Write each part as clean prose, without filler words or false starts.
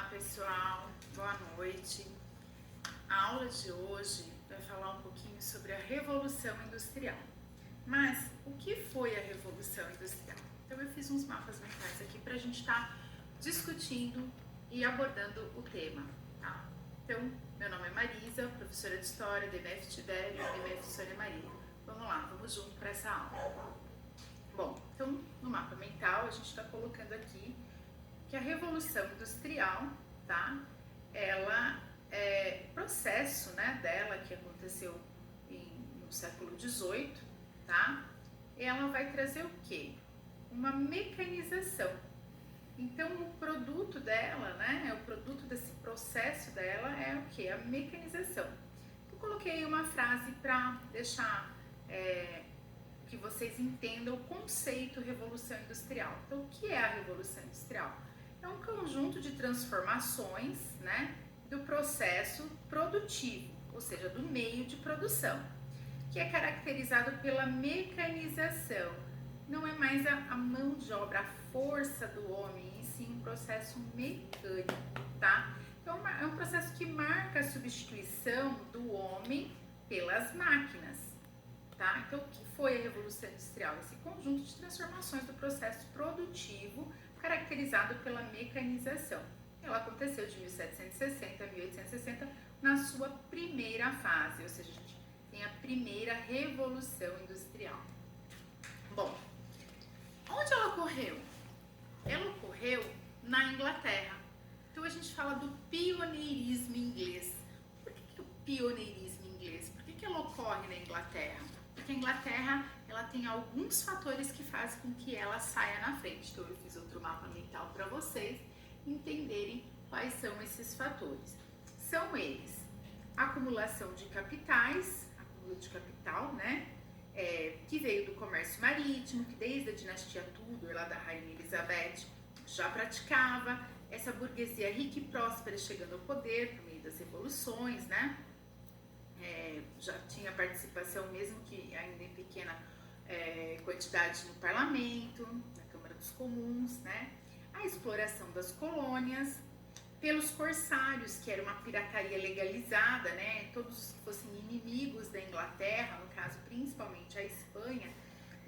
pessoal, boa noite. A aula de hoje vai falar um pouquinho sobre a Revolução Industrial. Mas o que foi a Revolução Industrial? Então eu fiz uns mapas mentais aqui para a gente estar discutindo e abordando o tema, tá? Então, meu nome é Marisa, professora de História, DMF Tibério, DMF Sônia Maria. Vamos lá, vamos junto para essa aula. Bom, então no mapa mental a gente está colocando aqui que a Revolução Industrial, tá? Ela é processo, né, dela que aconteceu no século XVIII, tá? Ela vai trazer o quê? Uma mecanização. Então o produto dela, né, o produto desse processo dela é o quê? A mecanização. Eu coloquei uma frase para deixar que vocês entendam o conceito Revolução Industrial. Então, o que é a Revolução Industrial? É um conjunto de transformações, né, do processo produtivo, ou seja, do meio de produção, que é caracterizado pela mecanização. Não é mais a mão de obra, a força do homem, e sim um processo mecânico, tá? Então, é um processo que marca a substituição do homem pelas máquinas, tá? Então, o que foi a Revolução Industrial? Esse conjunto de transformações do processo produtivo caracterizado pela mecanização. Ela aconteceu de 1760 a 1860 na sua primeira fase, ou seja, a gente tem a primeira Revolução Industrial. Bom, onde ela ocorreu? Ela ocorreu na Inglaterra. Então a gente fala do pioneirismo inglês. Por que o pioneirismo inglês? Por que ela ocorre na Inglaterra? Porque a Inglaterra, ela tem alguns fatores que fazem com que ela saia na frente. Então eu fiz outro mapa mental para vocês entenderem quais são esses fatores. São eles: acumulação de capitais, acúmulo de capital, né? Que veio do comércio marítimo, que desde a dinastia Tudor, lá da Rainha Elizabeth, já praticava. Essa burguesia rica e próspera chegando ao poder por meio das revoluções, né? Já tinha participação, mesmo que ainda em pequena quantidade, no parlamento, na Câmara dos Comuns, né? A exploração das colônias pelos corsários, que era uma pirataria legalizada, né? Todos que fossem inimigos da Inglaterra, no caso principalmente a Espanha,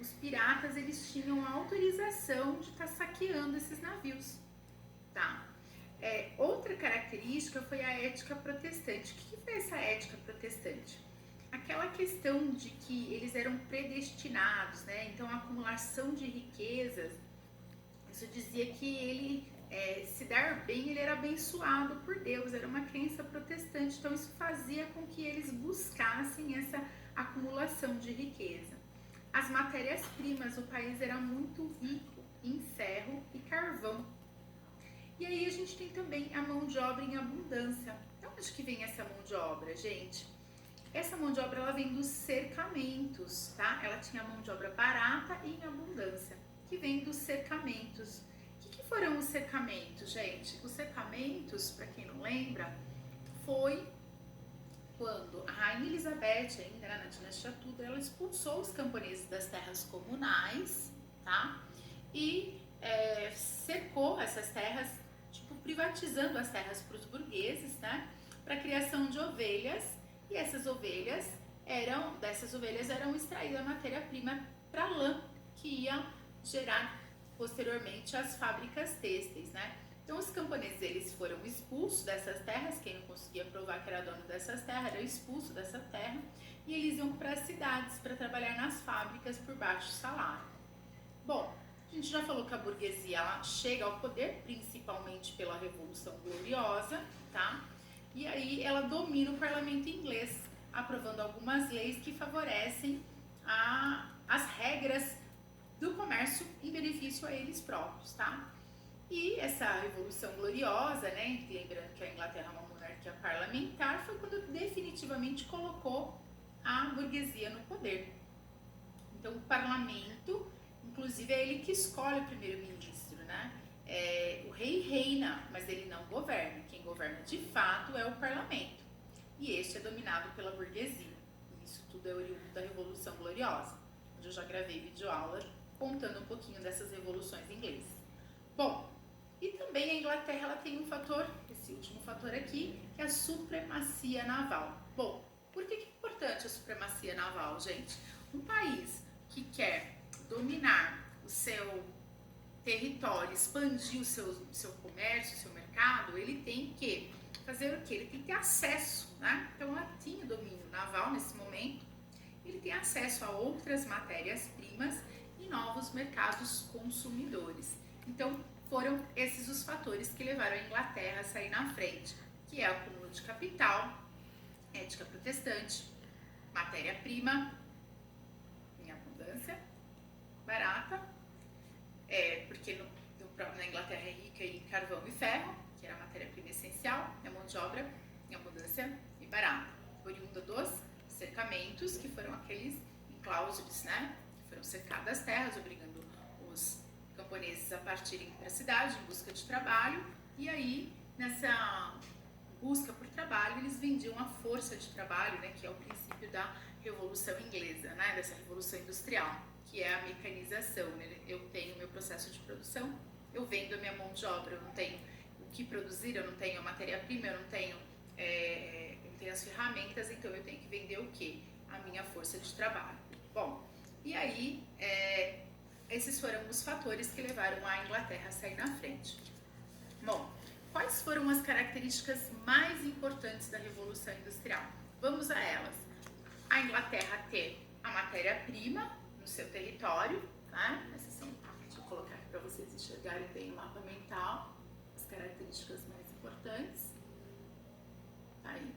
os piratas, eles tinham autorização de estar saqueando esses navios, tá? Outra característica foi a ética protestante. O que foi essa ética protestante? Aquela questão de que eles eram predestinados, né? Então a acumulação de riquezas, isso dizia que ele, se dar bem, ele era abençoado por Deus, era uma crença protestante. Então isso fazia com que eles buscassem essa acumulação de riqueza. As matérias-primas, o país era muito rico em ferro e carvão. E aí a gente tem também a mão de obra em abundância. De onde que vem essa mão de obra, gente? Essa mão de obra, ela vem dos cercamentos, tá? Ela tinha mão de obra barata e em abundância, que vem dos cercamentos. O que foram os cercamentos, gente? Os cercamentos, para quem não lembra, foi quando a Rainha Elizabeth, ainda na dinastia Tudor, ela expulsou os camponeses das terras comunais, tá? E cercou essas terras, tipo, privatizando as terras para os burgueses, né? Para a criação de ovelhas, e dessas ovelhas eram extraída a matéria-prima para lã, que ia gerar posteriormente as fábricas têxteis, né? Então os camponeses, eles foram expulsos dessas terras, quem não conseguia provar que era dono dessas terras era expulso dessa terra, e eles iam para as cidades para trabalhar nas fábricas por baixo salário. Bom, a gente já falou que a burguesia, ela chega ao poder principalmente pela Revolução Gloriosa, tá? E aí ela domina o parlamento inglês, aprovando algumas leis que favorecem as regras do comércio em benefício a eles próprios, tá? E essa Revolução Gloriosa, né, lembrando que a Inglaterra é uma monarquia parlamentar, foi quando definitivamente colocou a burguesia no poder. Então o parlamento, inclusive, é ele que escolhe o primeiro-ministro, né? O rei reina, mas ele não governa. Quem governa de fato é o parlamento. E este é dominado pela burguesia. Isso tudo é oriundo da Revolução Gloriosa, onde eu já gravei videoaula contando um pouquinho dessas revoluções inglesas. Bom, e também a Inglaterra, ela tem um fator esse último fator aqui, que é a supremacia naval. Bom, por que é importante a supremacia naval, gente? Um país que quer dominar o seu território, expandir o seu comércio, o seu mercado, ele tem que fazer o quê? Ele tem que ter acesso, né? Então, ela tinha domínio naval nesse momento, ele tem acesso a outras matérias-primas e novos mercados consumidores. Então, foram esses os fatores que levaram a Inglaterra a sair na frente, que é o acúmulo de capital, ética protestante, matéria-prima em abundância, barata, porque na Inglaterra é rica em carvão e ferro, que era a matéria-prima essencial, e a mão de obra em abundância e barata, oriunda dos cercamentos, que foram aqueles enclausos, né, que foram cercadas as terras, obrigando os camponeses a partirem para a cidade em busca de trabalho, e aí, nessa busca por trabalho, eles vendiam a força de trabalho, né, que é o princípio da Revolução Inglesa, né, dessa Revolução Industrial, que é a mecanização, né? Eu tenho meu processo de produção, eu vendo a minha mão de obra, eu não tenho o que produzir, eu não tenho a matéria-prima, eu não tenho as ferramentas, então eu tenho que vender o quê? A minha força de trabalho. Bom, e aí esses foram os fatores que levaram a Inglaterra a sair na frente. Bom, quais foram as características mais importantes da Revolução Industrial? Vamos a elas. A Inglaterra ter a matéria-prima no seu território, né? Essas são, deixa eu colocar aqui para vocês enxergarem bem o mapa mental, as características mais importantes. Aí,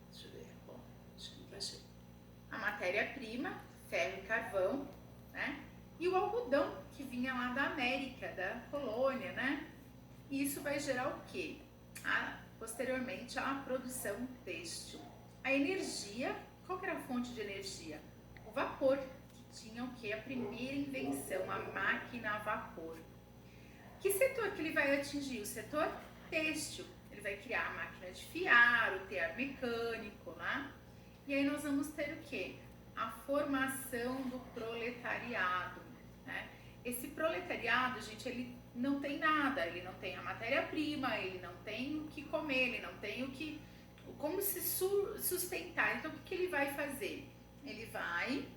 deixa eu ver, bom, acho que encaixei. A matéria-prima, ferro e carvão, né? E o algodão que vinha lá da América, da colônia, né? E isso vai gerar o quê? Posteriormente, a produção têxtil. A energia, qual que era a fonte de energia? O vapor, que tinha o quê? A primeira invenção, a máquina a vapor. Que setor que ele vai atingir? O setor têxtil. Ele vai criar a máquina de fiar, o tear mecânico, né? E aí nós vamos ter o quê? A formação do proletariado, né? Esse proletariado, gente, ele não tem nada, ele não tem a matéria-prima, ele não tem o que comer, ele não tem como se sustentar. Então, o que ele vai fazer? Ele vai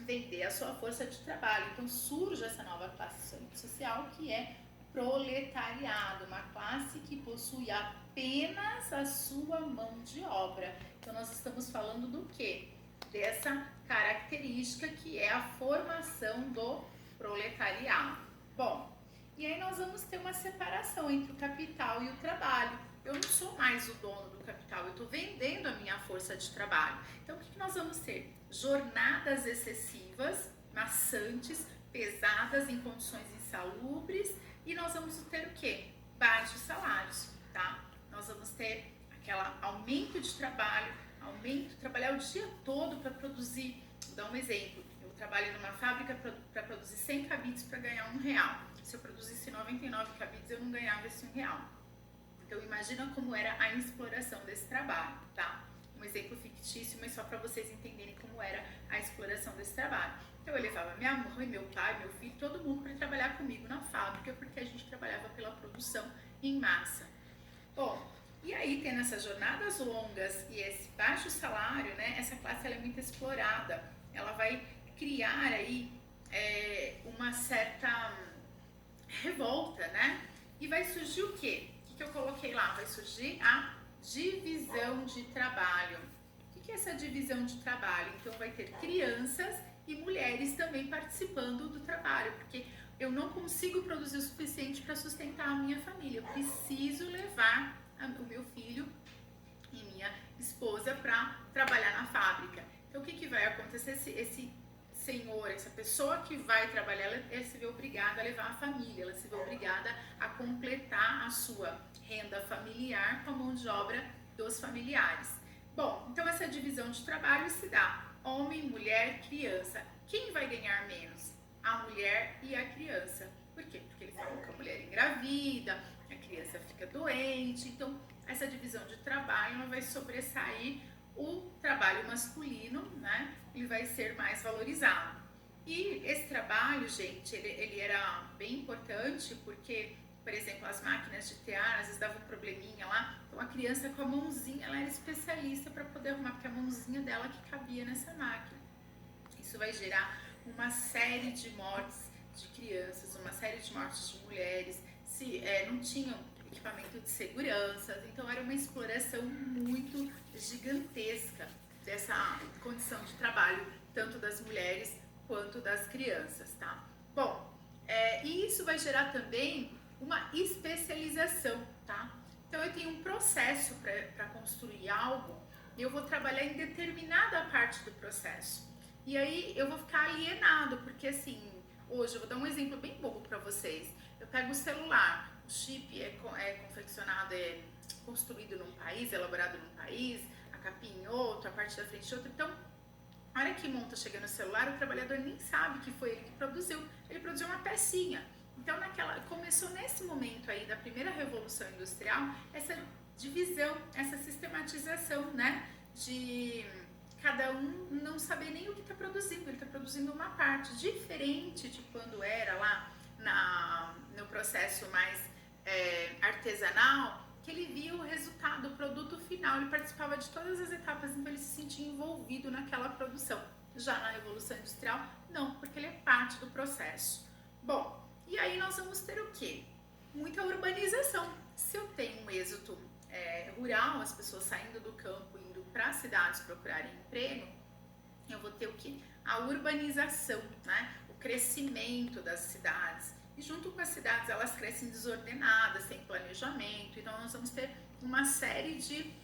vender a sua força de trabalho. Então, surge essa nova classe social que é proletariado, uma classe que possui apenas a sua mão de obra. Então, nós estamos falando do quê? Dessa característica que é a formação do proletariado. Bom, e aí nós vamos ter uma separação entre o capital e o trabalho. Eu não sou mais o dono do capital, eu estou vendendo a minha força de trabalho. Então, o que nós vamos ter? Jornadas excessivas, maçantes, pesadas, em condições insalubres, e nós vamos ter o quê? Baixos salários, tá? Nós vamos ter aquele aumento de trabalho, trabalhar o dia todo para produzir. Vou dar um exemplo. Eu trabalho numa fábrica para produzir 100 cabides para ganhar R$1. Se eu produzisse 99 cabides, eu não ganhava esse R$1. Então, imagina como era a exploração desse trabalho, tá? Um exemplo fictício, mas só para vocês entenderem como era a exploração desse trabalho. Então, eu levava minha mãe, meu pai, meu filho, todo mundo para trabalhar comigo na fábrica, porque a gente trabalhava pela produção em massa. Bom, e aí, tendo essas jornadas longas e esse baixo salário, né? Essa classe ela é muito explorada. Ela vai criar aí uma certa revolta, né? E vai surgir o quê? O que eu coloquei lá? Vai surgir a divisão de trabalho. O que é essa divisão de trabalho? Então, vai ter crianças e mulheres também participando do trabalho, porque eu não consigo produzir o suficiente para sustentar a minha família. Eu preciso levar o meu filho e minha esposa para trabalhar na fábrica. Então, o que vai acontecer? Esse senhor, essa pessoa que vai trabalhar, ela se vê obrigada a levar a família, ela se vê obrigada a completar a sua renda familiar com a mão de obra dos familiares. Bom, então essa divisão de trabalho se dá homem, mulher, criança. Quem vai ganhar menos? A mulher e a criança. Por quê? Porque eles falam que a mulher engravida, a criança fica doente. Então, essa divisão de trabalho não vai sobressair o trabalho masculino, né? Ele vai ser mais valorizado. E esse trabalho, gente, ele era bem importante porque por exemplo, as máquinas de tear, às vezes dava um probleminha lá, então a criança com a mãozinha, ela era especialista para poder arrumar, porque a mãozinha dela que cabia nessa máquina. Isso vai gerar uma série de mortes de crianças, uma série de mortes de mulheres, se não tinham equipamento de segurança, então era uma exploração muito gigantesca dessa condição de trabalho, tanto das mulheres quanto das crianças, tá? Bom, e isso vai gerar também uma especialização, tá? Então eu tenho um processo para construir algo e eu vou trabalhar em determinada parte do processo. E aí eu vou ficar alienado, porque assim, hoje eu vou dar um exemplo bem bobo para vocês. Eu pego o celular, o chip é confeccionado, é construído num país, elaborado num país, a capinha em outro, a parte da frente em outro. Então, a hora que monta, chega no celular, o trabalhador nem sabe que foi ele que produziu. Ele produziu uma pecinha. Então, começou nesse momento aí da primeira revolução industrial, essa divisão, essa sistematização, né? De cada um não saber nem o que está produzindo. Ele está produzindo uma parte diferente de quando era lá no processo mais artesanal, que ele via o resultado, o produto final, ele participava de todas as etapas, então ele se sentia envolvido naquela produção. Já na Revolução Industrial, não, porque ele é parte do processo. Bom, e aí nós vamos ter o quê? Muita urbanização. Se eu tenho um êxodo rural, as pessoas saindo do campo, indo para as cidades procurarem emprego, eu vou ter o quê? A urbanização, né? O crescimento das cidades. E junto com as cidades, elas crescem desordenadas, sem planejamento. Então, nós vamos ter uma série de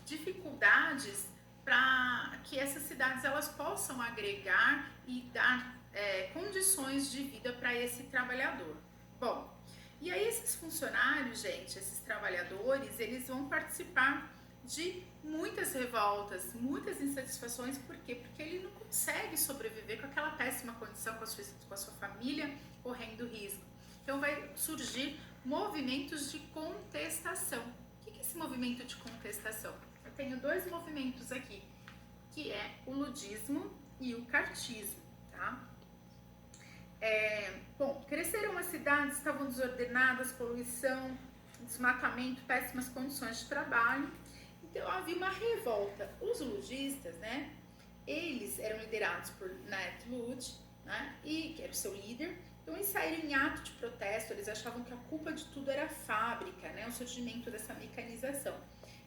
dificuldades para que essas cidades elas possam agregar e dar condições de vida para esse trabalhador. Bom, e aí esses funcionários, gente, esses trabalhadores, eles vão participar de muitas revoltas, muitas insatisfações. Por quê? Porque ele não consegue sobreviver com aquela péssima condição, com a sua família correndo risco. Então vai surgir movimentos de contestação. O que é esse movimento de contestação? Eu tenho dois movimentos aqui, que é o ludismo e o cartismo, tá? Bom, cresceram as cidades, estavam desordenadas, poluição, desmatamento, péssimas condições de trabalho. Então havia uma revolta. Os ludistas, né, eles eram liderados por Nat Lud, né, que era o seu líder. Então eles saíram em ato de protesto, eles achavam que a culpa de tudo era a fábrica, né, o surgimento dessa mecanização.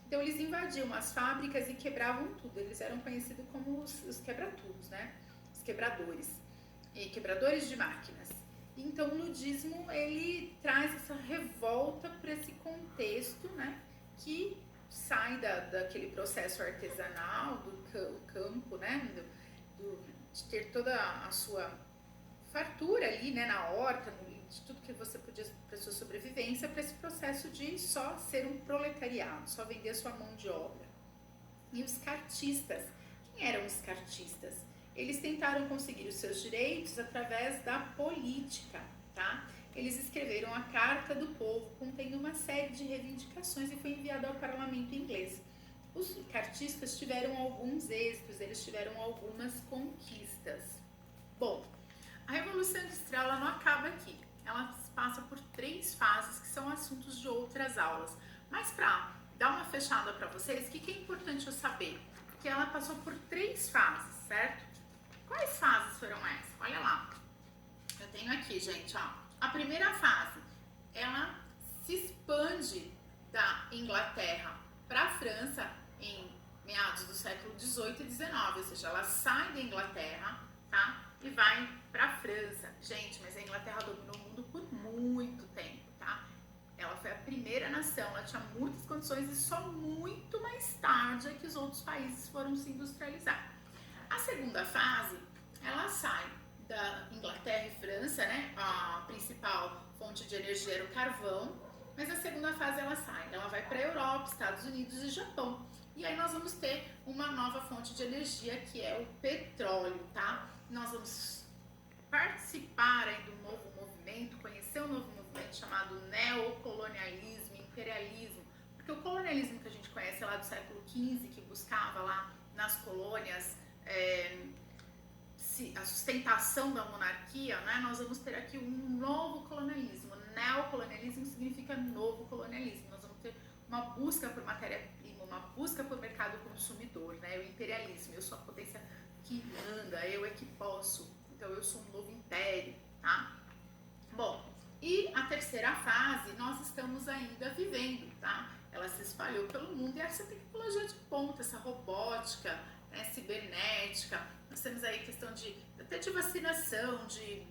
Então eles invadiam as fábricas e quebravam tudo. Eles eram conhecidos como os quebra-tudos, né, os quebradores, e quebradores de máquinas. Então o ludismo, ele traz essa revolta para esse contexto, né, que sai daquele processo artesanal, do campo, né, de ter toda a sua fartura ali, né, na horta, de tudo que você podia para sua sobrevivência, para esse processo de só ser um proletariado, só vender a sua mão de obra. E os cartistas, quem eram os cartistas? Eles tentaram conseguir os seus direitos através da política, tá? Eles escreveram a Carta do Povo, contendo uma série de reivindicações e foi enviado ao parlamento inglês. Os cartistas tiveram alguns êxitos, eles tiveram algumas conquistas. Bom, a Revolução Industrial ela não acaba aqui, ela passa por 3 fases que são assuntos de outras aulas. Mas para dar uma fechada para vocês, o que é importante eu saber? Que ela passou por 3 fases, certo? Quais fases foram essas? Olha lá, eu tenho aqui, gente, ó. A primeira fase, ela se expande da Inglaterra para a França em meados do século XVIII e XIX, ou seja, ela sai da Inglaterra, tá? E vai para a França. Gente, mas a Inglaterra dominou o mundo por muito tempo, tá? Ela foi a primeira nação, ela tinha muitas condições e só muito mais tarde é que os outros países foram se industrializar. A segunda fase, ela sai da Inglaterra e França, né? A principal fonte de energia era o carvão, mas a segunda fase ela sai, ela vai para a Europa, Estados Unidos e Japão. E aí nós vamos ter uma nova fonte de energia que é o petróleo, tá? Nós vamos participar aí do novo movimento, conhecer um novo movimento chamado neocolonialismo, imperialismo, porque o colonialismo que a gente conhece é lá do século XV, que buscava lá nas colônias a sustentação da monarquia, né? Nós vamos ter aqui um novo colonialismo, significa novo colonialismo. Nós vamos ter uma busca por matéria-prima, uma busca por mercado consumidor, né? O imperialismo, eu sou a potência que manda, eu é que posso, então eu sou um novo império, tá? Bom, e a terceira fase nós estamos ainda vivendo, tá? Ela se espalhou pelo mundo e essa tecnologia de ponta, essa robótica, né, cibernética, nós temos aí questão até de vacinação, de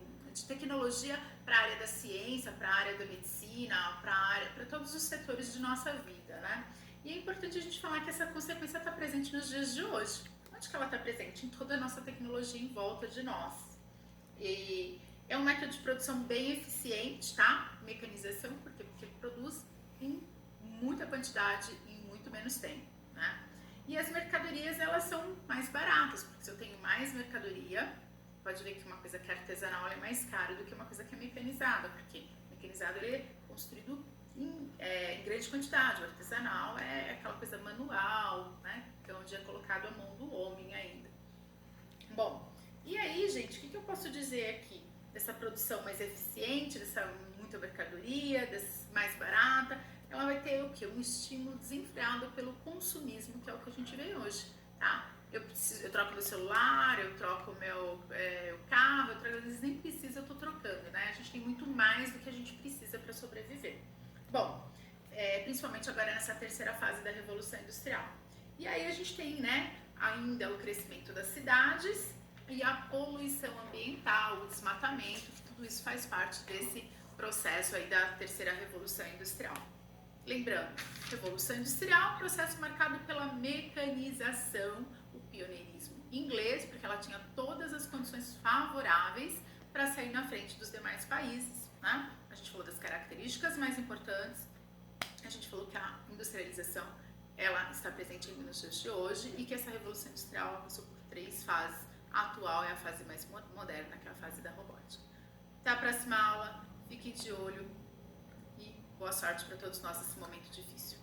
tecnologia para a área da ciência, para a área da medicina, para todos os setores de nossa vida, né? E é importante a gente falar que essa consequência está presente nos dias de hoje. Onde que ela está presente? Em toda a nossa tecnologia em volta de nós. E é um método de produção bem eficiente, tá? Mecanização, porque ele produz em muita quantidade e em muito menos tempo, né? E as mercadorias, elas são mais baratas, porque se eu tenho mais mercadoria, pode ver que uma coisa que é artesanal é mais cara do que uma coisa que é mecanizada, porque mecanizado ele é construído em grande quantidade, o artesanal é aquela coisa manual, né? Que é onde é colocado a mão do homem ainda. Bom, e aí, gente, o que eu posso dizer aqui? Dessa produção mais eficiente, dessa muita mercadoria, mais barata, ela vai ter o quê? Um estímulo desenfreado pelo consumismo, que é o que a gente vê hoje, tá? Eu troco meu celular, eu troco meu carro, às vezes nem precisa, eu tô trocando, né? A gente tem muito mais do que a gente precisa para sobreviver. Bom, principalmente agora nessa terceira fase da Revolução Industrial. E aí a gente tem, né, ainda o crescimento das cidades e a poluição ambiental, o desmatamento, tudo isso faz parte desse processo aí da terceira Revolução Industrial. Lembrando, Revolução Industrial, processo marcado pela mecanização, o pioneirismo inglês, porque ela tinha todas as condições favoráveis para sair na frente dos demais países, né? A gente falou das características mais importantes, a gente falou que a industrialização ela está presente ainda nos dias de hoje e que essa Revolução Industrial passou por 3 fases. A atual é a fase mais moderna, que é a fase da robótica. Até a próxima aula, fiquem de olho e boa sorte para todos nós nesse momento difícil.